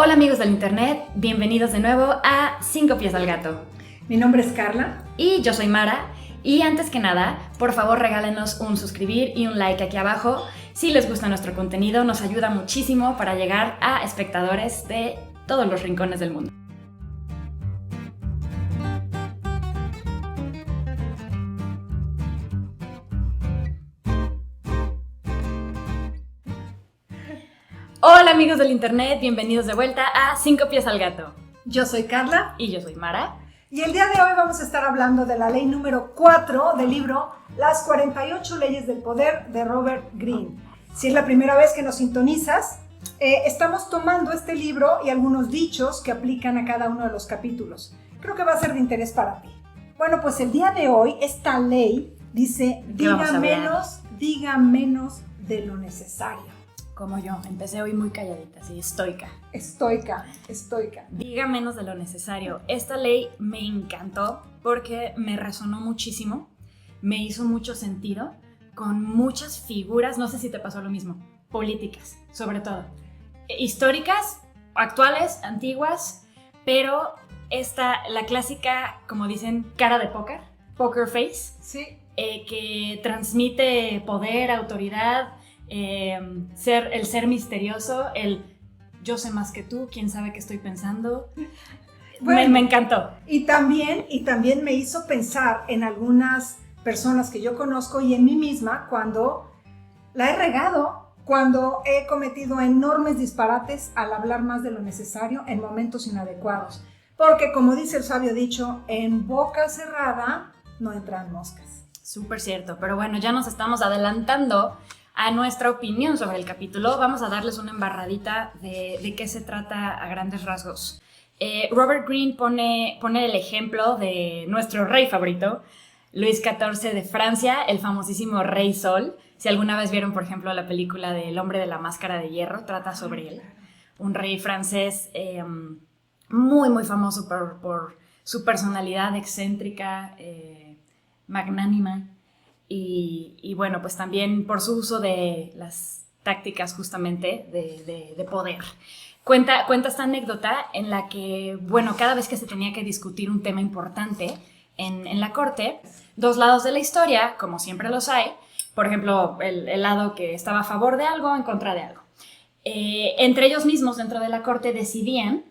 Hola amigos del internet, bienvenidos de nuevo a 5 pies al gato. Mi nombre es Carla. Y yo soy Mara. Y antes que nada, por favor regálenos un suscribir y un like aquí abajo. Si les gusta nuestro contenido, nos ayuda muchísimo para llegar a espectadores de todos los rincones del mundo. Hola amigos del internet, bienvenidos de vuelta a 5 pies al gato. Yo soy Carla. Y yo soy Mara. Y el día de hoy vamos a estar hablando de la ley número 4 del libro Las 48 leyes del poder de Robert Greene. Si es la primera vez que nos sintonizas, estamos tomando este libro y algunos dichos que aplican a cada uno de los capítulos. Creo que va a ser de interés para ti. Bueno, pues el día de hoy esta ley dice diga menos de lo necesario. Como yo, empecé hoy muy calladita, así, estoica. Estoica. Diga menos de lo necesario. Esta ley me encantó porque me resonó muchísimo, me hizo mucho sentido, con muchas figuras, no sé si te pasó lo mismo, políticas, sobre todo. Históricas, actuales, antiguas, pero la clásica, como dicen, cara de póker, poker face, sí. Que transmite poder, autoridad, el ser misterioso, el yo sé más que tú, quién sabe qué estoy pensando. Bueno, me encantó. Y también me hizo pensar en algunas personas que yo conozco y en mí misma cuando la he regado, cuando he cometido enormes disparates al hablar más de lo necesario en momentos inadecuados. Porque como dice el sabio dicho, en boca cerrada no entran moscas. Súper cierto, pero bueno, ya nos estamos adelantando a nuestra opinión sobre el capítulo. Vamos a darles una embarradita de qué se trata a grandes rasgos. Robert Greene pone el ejemplo de nuestro rey favorito, Luis XIV de Francia, el famosísimo Rey Sol. Si alguna vez vieron, por ejemplo, la película de El hombre de la máscara de hierro, trata sobre él. Un rey francés muy, muy famoso por su personalidad excéntrica, magnánima. Y bueno, pues también por su uso de las tácticas justamente de poder. Cuenta esta anécdota en la que, bueno, cada vez que se tenía que discutir un tema importante en la corte, dos lados de la historia, como siempre los hay, por ejemplo, el lado que estaba a favor de algo, en contra de algo. Entre ellos mismos, dentro de la corte, decidían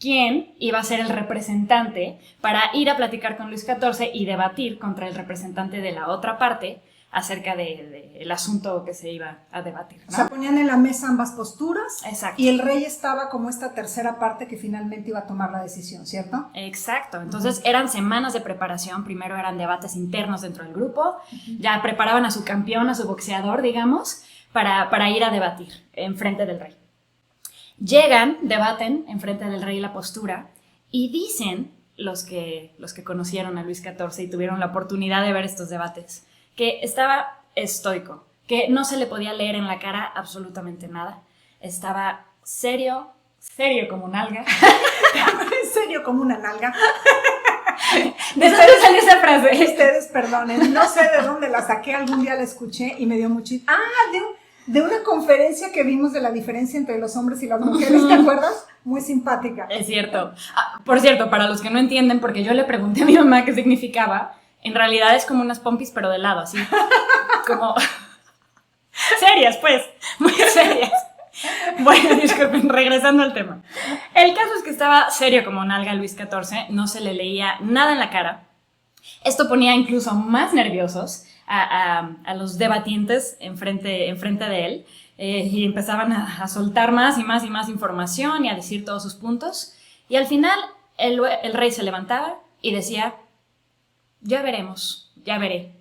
quién iba a ser el representante para ir a platicar con Luis XIV y debatir contra el representante de la otra parte acerca del asunto que se iba a debatir, ¿no? O sea, ponían en la mesa ambas posturas. Exacto. Y el rey estaba como esta tercera parte que finalmente iba a tomar la decisión, ¿cierto? Exacto. Entonces eran semanas de preparación. Primero eran debates internos dentro del grupo. Ya preparaban a su campeón, a su boxeador, digamos, para ir a debatir en frente del rey. Llegan, debaten enfrente del rey la postura y dicen los que conocieron a Luis XIV y tuvieron la oportunidad de ver estos debates, que estaba estoico, que no se le podía leer en la cara absolutamente nada. Estaba serio como un alga. Serio como una nalga. ¿De dónde salió esa frase? Ustedes perdonen, no sé de dónde la saqué, algún día la escuché y me dio muchísimo... de una conferencia que vimos de la diferencia entre los hombres y las mujeres, ¿te acuerdas? Muy simpática. Es cierto. Por cierto, para los que no entienden, porque yo le pregunté a mi mamá qué significaba, en realidad es como unas pompis, pero de lado, así. Como... serias, pues. Muy serias. Bueno, disculpen, regresando al tema. El caso es que estaba serio como un alga Luis XIV, no se le leía nada en la cara. Esto ponía incluso más nerviosos a los debatientes enfrente de él, y empezaban a soltar más y más y más información y a decir todos sus puntos. Y al final el rey se levantaba y decía, ya veremos, ya veré.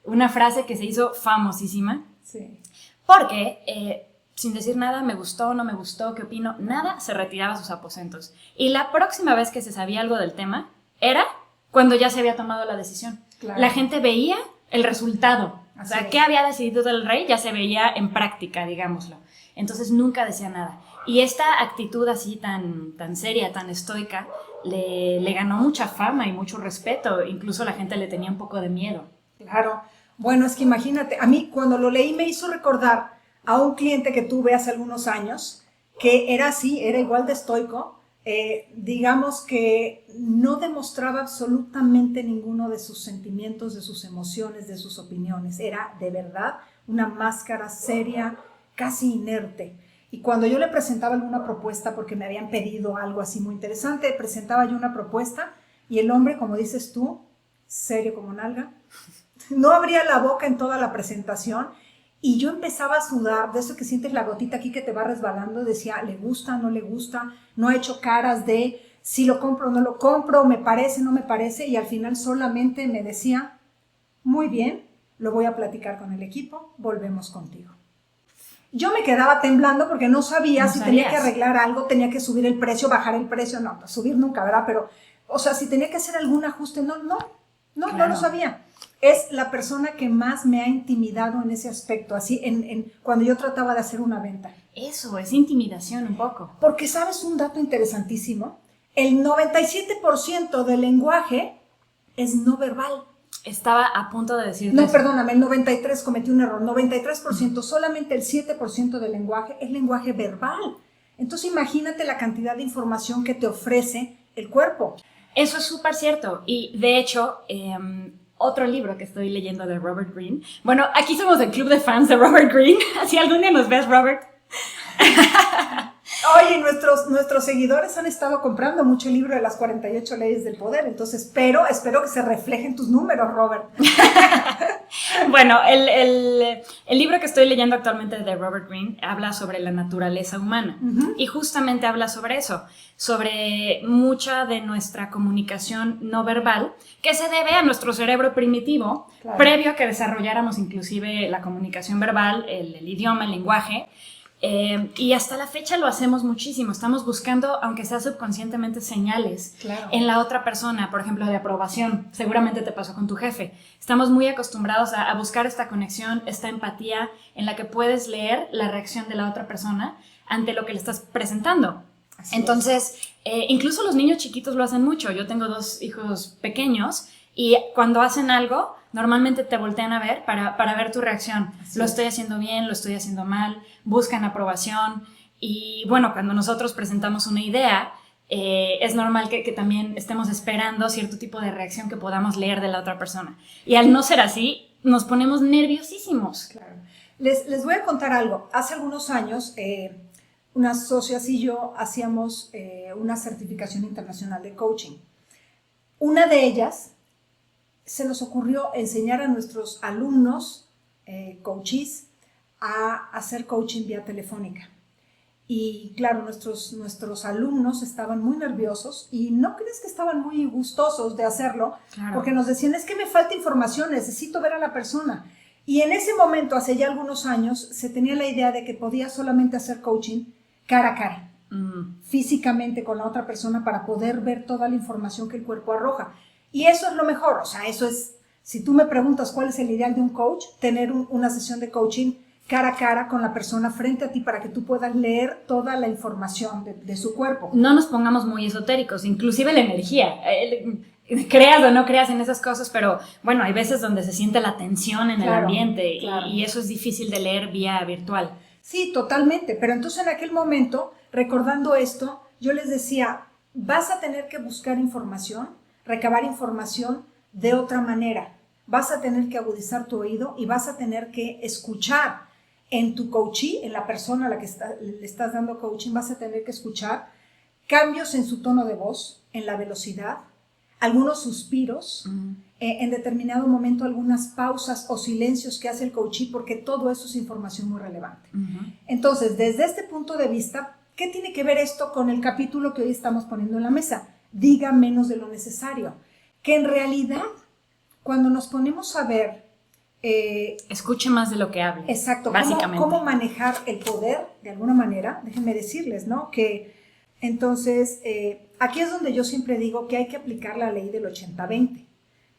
Una frase que se hizo famosísima. Sí. Porque, sin decir nada, me gustó, no me gustó, qué opino, nada, se retiraba a sus aposentos. Y la próxima vez que se sabía algo del tema era cuando ya se había tomado la decisión. Claro. La gente veía el resultado. O sea, qué había decidido el rey ya se veía en práctica, digámoslo. Entonces nunca decía nada. Y esta actitud así tan seria, tan estoica, le ganó mucha fama y mucho respeto. Incluso la gente le tenía un poco de miedo. Claro. Bueno, es que imagínate, a mí cuando lo leí me hizo recordar a un cliente que tuve hace algunos años que era así, era igual de estoico, digamos que no demostraba absolutamente ninguno de sus sentimientos, de sus emociones, de sus opiniones. Era de verdad una máscara seria, casi inerte. Y cuando yo le presentaba alguna propuesta, porque me habían pedido algo así muy interesante, presentaba yo una propuesta y el hombre, como dices tú, serio como nalga, no abría la boca en toda la presentación y yo empezaba a sudar, de eso que sientes la gotita aquí que te va resbalando, decía, ¿le gusta, no le gusta? No ha hecho caras de si lo compro o no lo compro, me parece, no me parece, y al final solamente me decía, muy bien, lo voy a platicar con el equipo, volvemos contigo. Yo me quedaba temblando porque no sabía si tenía que arreglar algo, tenía que subir el precio, bajar el precio, no, subir nunca, ¿verdad? Pero, o sea, si tenía que hacer algún ajuste, no lo sabía. Es la persona que más me ha intimidado en ese aspecto, así, cuando yo trataba de hacer una venta. Eso, es intimidación un poco. Porque, ¿sabes un dato interesantísimo? El 97% del lenguaje es no verbal. Estaba a punto de decirte No, eso. perdóname, el 93, cometí un error, 93%, solamente el 7% del lenguaje es lenguaje verbal. Entonces imagínate la cantidad de información que te ofrece el cuerpo. Eso es súper cierto. Y de hecho, otro libro que estoy leyendo de Robert Greene. Bueno, aquí somos el club de fans de Robert Greene. Si algún día nos ves, Robert. Oye, nuestros seguidores han estado comprando mucho el libro de las 48 leyes del poder, entonces espero que se reflejen tus números, Robert. Bueno, el libro que estoy leyendo actualmente de Robert Greene habla sobre la naturaleza humana y justamente habla sobre eso, sobre mucha de nuestra comunicación no verbal que se debe a nuestro cerebro primitivo, claro, previo a que desarrolláramos inclusive la comunicación verbal, el idioma, el lenguaje. Y hasta la fecha lo hacemos muchísimo, estamos buscando, aunque sea subconscientemente, señales, claro, en la otra persona, por ejemplo, de aprobación. Seguramente te pasó con tu jefe. Estamos muy acostumbrados a buscar esta conexión, esta empatía en la que puedes leer la reacción de la otra persona ante lo que le estás presentando. Así Entonces, incluso los niños chiquitos lo hacen mucho. Yo tengo 2 hijos pequeños y cuando hacen algo, normalmente te voltean a ver para ver tu reacción. Así lo estoy haciendo bien, lo estoy haciendo mal, buscan aprobación. Y bueno, cuando nosotros presentamos una idea, es normal que también estemos esperando cierto tipo de reacción que podamos leer de la otra persona. Y al no ser así, nos ponemos nerviosísimos. Claro. Les voy a contar algo. Hace algunos años, unas socias y yo hacíamos una certificación internacional de coaching. Una de ellas se nos ocurrió enseñar a nuestros alumnos, coaches, a hacer coaching vía telefónica. Y claro, nuestros alumnos estaban muy nerviosos y no crees que estaban muy gustosos de hacerlo, claro, porque nos decían, es que me falta información, necesito ver a la persona. Y en ese momento, hace ya algunos años, se tenía la idea de que podía solamente hacer coaching cara a cara, físicamente con la otra persona para poder ver toda la información que el cuerpo arroja. Y eso es lo mejor, o sea, eso es, si tú me preguntas cuál es el ideal de un coach, tener una sesión de coaching cara a cara con la persona frente a ti para que tú puedas leer toda la información de su cuerpo. No nos pongamos muy esotéricos, inclusive la energía, creas o no creas en esas cosas, pero bueno, hay veces donde se siente la tensión en el ambiente, claro, y eso es difícil de leer vía virtual. Sí, totalmente, pero entonces en aquel momento, recordando esto, yo les decía, vas a tener que buscar información, recabar información de otra manera. Vas a tener que agudizar tu oído y vas a tener que escuchar en tu coachee, en la persona a la que le estás dando coaching, vas a tener que escuchar cambios en su tono de voz, en la velocidad, algunos suspiros, en determinado momento algunas pausas o silencios que hace el coachee, porque todo eso es información muy relevante. Entonces, desde este punto de vista, ¿qué tiene que ver esto con el capítulo que hoy estamos poniendo en la mesa? Diga menos de lo necesario. Que en realidad, cuando nos ponemos a ver... escuche más de lo que hable. Exacto. Básicamente. Cómo manejar el poder, de alguna manera, déjenme decirles, ¿no? Que entonces, aquí es donde yo siempre digo que hay que aplicar la ley del 80-20.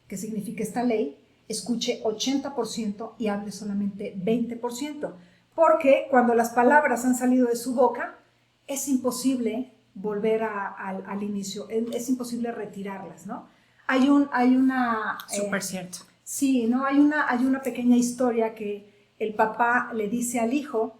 ¿Qué significa esta ley? Escuche 80% y hable solamente 20%. Porque cuando las palabras han salido de su boca, es imposible volver al inicio, es imposible retirarlas, ¿no? Hay una... Súper cierto. Sí, ¿no? Hay una pequeña historia que el papá le dice al hijo,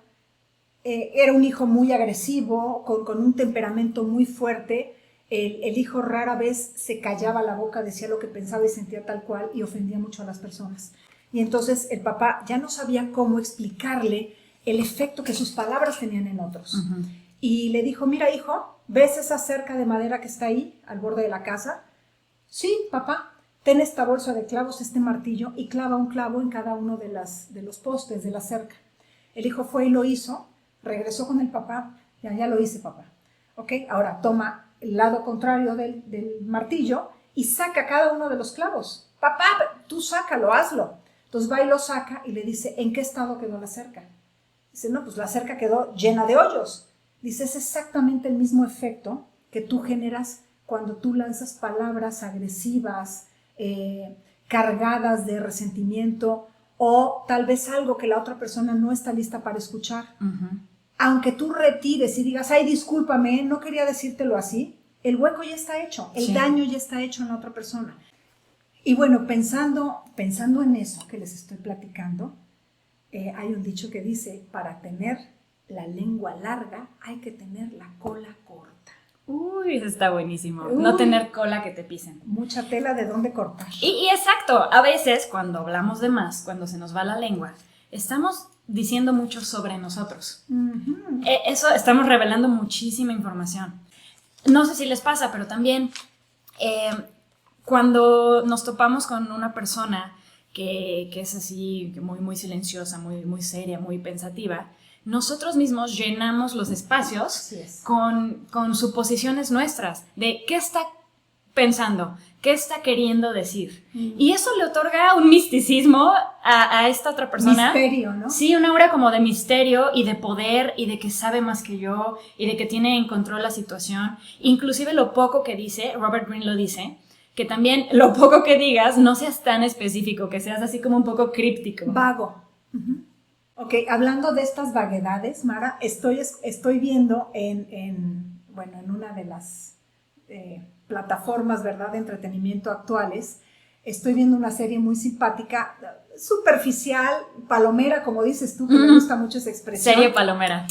era un hijo muy agresivo, con un temperamento muy fuerte. El hijo rara vez se callaba la boca, decía lo que pensaba y sentía tal cual y ofendía mucho a las personas. Y entonces el papá ya no sabía cómo explicarle el efecto que sus palabras tenían en otros. Uh-huh. Y le dijo, mira hijo, ¿ves esa cerca de madera que está ahí al borde de la casa? Sí, papá, ten esta bolsa de clavos, este martillo y clava un clavo en cada uno de los postes de la cerca. El hijo fue y lo hizo, regresó con el papá, ya lo hice papá. Ok, ahora toma el lado contrario del martillo y saca cada uno de los clavos. Papá, tú sácalo, hazlo. Entonces va y lo saca y le dice, ¿en qué estado quedó la cerca? Dice, no, pues la cerca quedó llena de hoyos. Dice, es exactamente el mismo efecto que tú generas cuando tú lanzas palabras agresivas, cargadas de resentimiento o tal vez algo que la otra persona no está lista para escuchar. Uh-huh. Aunque tú retires y digas, ay, discúlpame, no quería decírtelo así, el hueco ya está hecho, el daño ya está hecho en la otra persona. Y bueno, pensando en eso que les estoy platicando, hay un dicho que dice, para tener la lengua larga hay que tener la cola corta. Uy, eso está buenísimo. No tener cola que te pisen. Mucha tela de dónde cortar. Y exacto, a veces cuando hablamos de más, cuando se nos va la lengua, estamos diciendo mucho sobre nosotros. Uh-huh. Eso, estamos revelando muchísima información. No sé si les pasa, pero también cuando nos topamos con una persona que es así, muy, muy silenciosa, muy, muy seria, muy pensativa, nosotros mismos llenamos los espacios con suposiciones nuestras de qué está pensando, qué está queriendo decir. Y eso le otorga un misticismo a esta otra persona. Misterio, ¿no? Sí, una aura como de misterio y de poder y de que sabe más que yo y de que tiene en control la situación. Inclusive lo poco que dice, Robert Greene lo dice, que también lo poco que digas no seas tan específico, que seas así como un poco críptico. Vago. Uh-huh. Ok, hablando de estas vaguedades, Mara, estoy viendo en una de las plataformas, ¿verdad?, de entretenimiento actuales, estoy viendo una serie muy simpática, superficial, palomera, como dices tú, que me gusta mucho esa expresión. Serie palomera.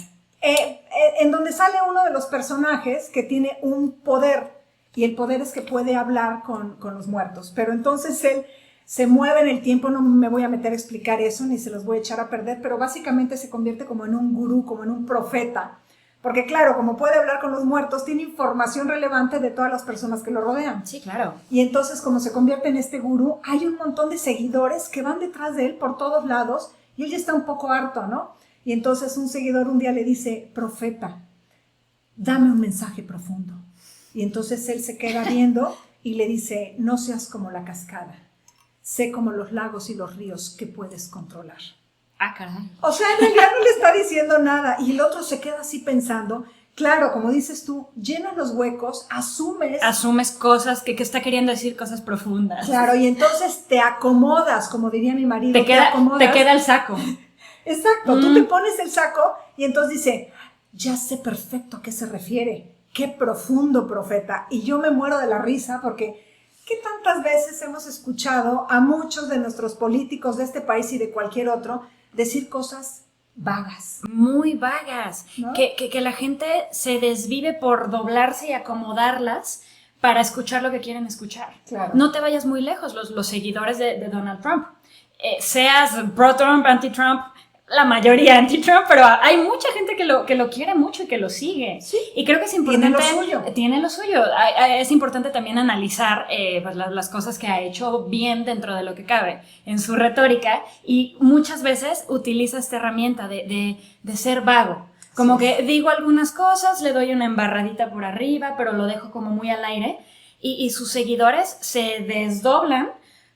En donde sale uno de los personajes que tiene un poder, y el poder es que puede hablar con los muertos, pero entonces él se mueve en el tiempo, no me voy a meter a explicar eso, ni se los voy a echar a perder, pero básicamente se convierte como en un gurú, como en un profeta, porque claro, como puede hablar con los muertos, tiene información relevante de todas las personas que lo rodean. Sí, claro. Y entonces, como se convierte en este gurú, hay un montón de seguidores que van detrás de él por todos lados, y él ya está un poco harto, ¿no? Y entonces un seguidor un día le dice, profeta, dame un mensaje profundo. Y entonces él se queda viendo y le dice, no seas como la cascada. Sé como los lagos y los ríos que puedes controlar. Ah, caray. O sea, en realidad no le está diciendo nada. Y el otro se queda así pensando. Claro, como dices tú, llenas los huecos, asumes cosas que está queriendo decir cosas profundas. Claro, y entonces te acomodas, como diría mi marido. Te queda el saco. Exacto, tú te pones el saco y entonces dice, ya sé perfecto a qué se refiere. Qué profundo, profeta. Y yo me muero de la risa porque ¿qué tantas veces hemos escuchado a muchos de nuestros políticos de este país y de cualquier otro decir cosas vagas? Muy vagas, ¿no? Que la gente se desvive por doblarse y acomodarlas para escuchar lo que quieren escuchar. Claro. No te vayas muy lejos, los seguidores de Donald Trump. Seas pro-Trump, anti-Trump, la mayoría anti-Trump, pero hay mucha gente que lo quiere mucho y que lo sigue. Sí. Y creo que es importante... Tiene lo suyo. Es importante también analizar pues las cosas que ha hecho bien dentro de lo que cabe en su retórica, y muchas veces utiliza esta herramienta de ser vago. Como que digo algunas cosas, le doy una embarradita por arriba, pero lo dejo como muy al aire, y sus seguidores se desdoblan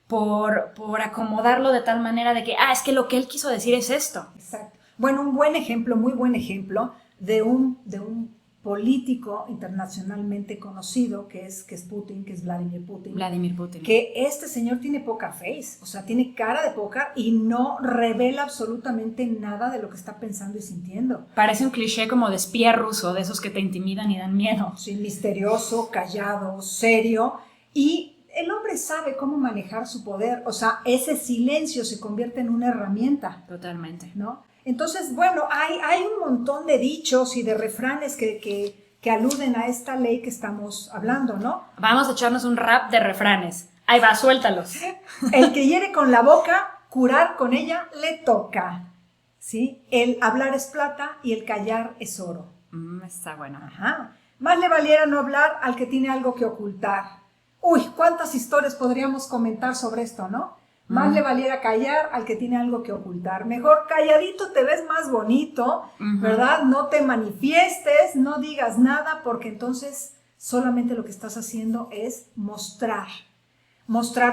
por acomodarlo de tal manera de que, es que lo que él quiso decir es esto. Exacto. Bueno, un buen ejemplo, muy buen ejemplo de un político internacionalmente conocido que es Putin, que es Vladimir Putin. Vladimir Putin. Que este señor tiene poker face, o sea, tiene cara de póker y no revela absolutamente nada de lo que está pensando y sintiendo. Parece un cliché como de espía ruso, de esos que te intimidan y dan miedo. Sí, misterioso, callado, serio, y el hombre sabe cómo manejar su poder, o sea, ese silencio se convierte en una herramienta. Totalmente. ¿No? Entonces, bueno, hay un montón de dichos y de refranes que aluden a esta ley que estamos hablando, ¿no? Vamos a echarnos un rap de refranes. Ahí va, suéltalos. El que hiere con la boca, curar con ella le toca, ¿sí? El hablar es plata y el callar es oro. Está bueno. Ajá. Más le valiera no hablar al que tiene algo que ocultar. Uy, cuántas historias podríamos comentar sobre esto, ¿no? Más le valiera callar al que tiene algo que ocultar. Mejor calladito te ves más bonito, ¿verdad? No te manifiestes, no digas nada, porque entonces solamente lo que estás haciendo es mostrar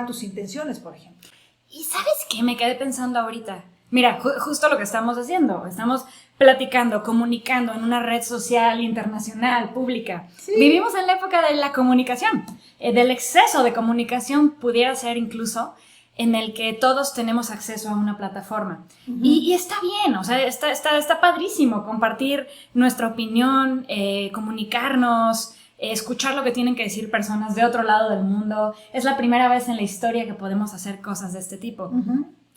tus intenciones, por ejemplo. ¿Y sabes qué? Me quedé pensando ahorita. Mira, justo lo que estamos haciendo. Estamos platicando, comunicando en una red social internacional, pública. Sí. Vivimos en la época de la comunicación, del exceso de comunicación, pudiera ser incluso, en el que todos tenemos acceso a una plataforma. Y está bien, o sea, está padrísimo compartir nuestra opinión, comunicarnos, escuchar lo que tienen que decir personas de otro lado del mundo. Es la primera vez en la historia que podemos hacer cosas de este tipo.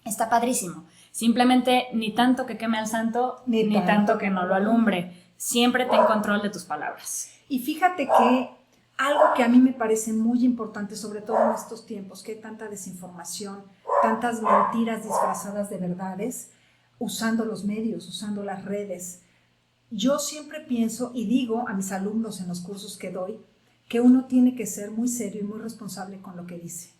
Está padrísimo. Simplemente ni tanto que queme al santo, ni tanto que no lo alumbre. Siempre ten control de tus palabras. Y fíjate que algo que a mí me parece muy importante, sobre todo en estos tiempos, que hay tanta desinformación, tantas mentiras disfrazadas de verdades, usando los medios, usando las redes. Yo siempre pienso y digo a mis alumnos en los cursos que doy, que uno tiene que ser muy serio y muy responsable con lo que dice.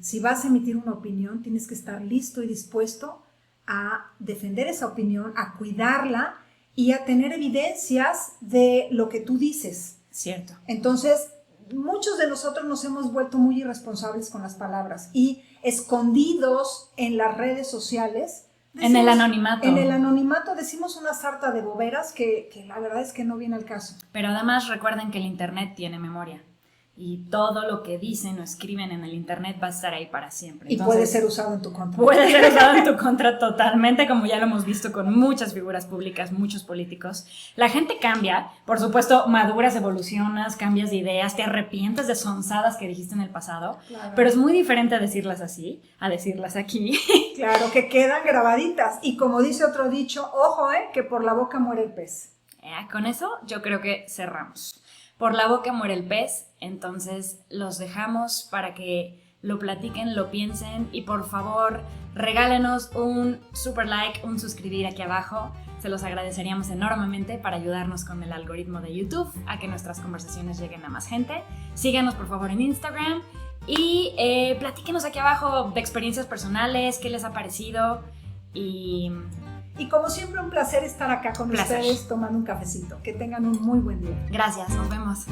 Si vas a emitir una opinión, tienes que estar listo y dispuesto a defender esa opinión, a cuidarla y a tener evidencias de lo que tú dices. Cierto. Entonces, muchos de nosotros nos hemos vuelto muy irresponsables con las palabras y escondidos en las redes sociales. En el anonimato. En el anonimato decimos una sarta de boberas que la verdad es que no viene al caso. Pero además recuerden que el internet tiene memoria. Y todo lo que dicen o escriben en el internet va a estar ahí para siempre. Y entonces, puede ser usado en tu contra. Puede ser usado en tu contra totalmente, como ya lo hemos visto con muchas figuras públicas, muchos políticos. La gente cambia, por supuesto, maduras, evolucionas, cambias de ideas, te arrepientes de sonzadas que dijiste en el pasado, claro. Pero es muy diferente decirlas así, a decirlas aquí. Claro, que quedan grabaditas. Y como dice otro dicho, ojo, que por la boca muere el pez. Con eso yo creo que cerramos. Por la boca muere el pez, entonces los dejamos para que lo platiquen, lo piensen y por favor regálenos un super like, un suscribir aquí abajo. Se los agradeceríamos enormemente para ayudarnos con el algoritmo de YouTube a que nuestras conversaciones lleguen a más gente. Síganos por favor en Instagram y platíquenos aquí abajo de experiencias personales, qué les ha parecido y como siempre, un placer estar acá con ustedes tomando un cafecito. Que tengan un muy buen día. Gracias, nos vemos.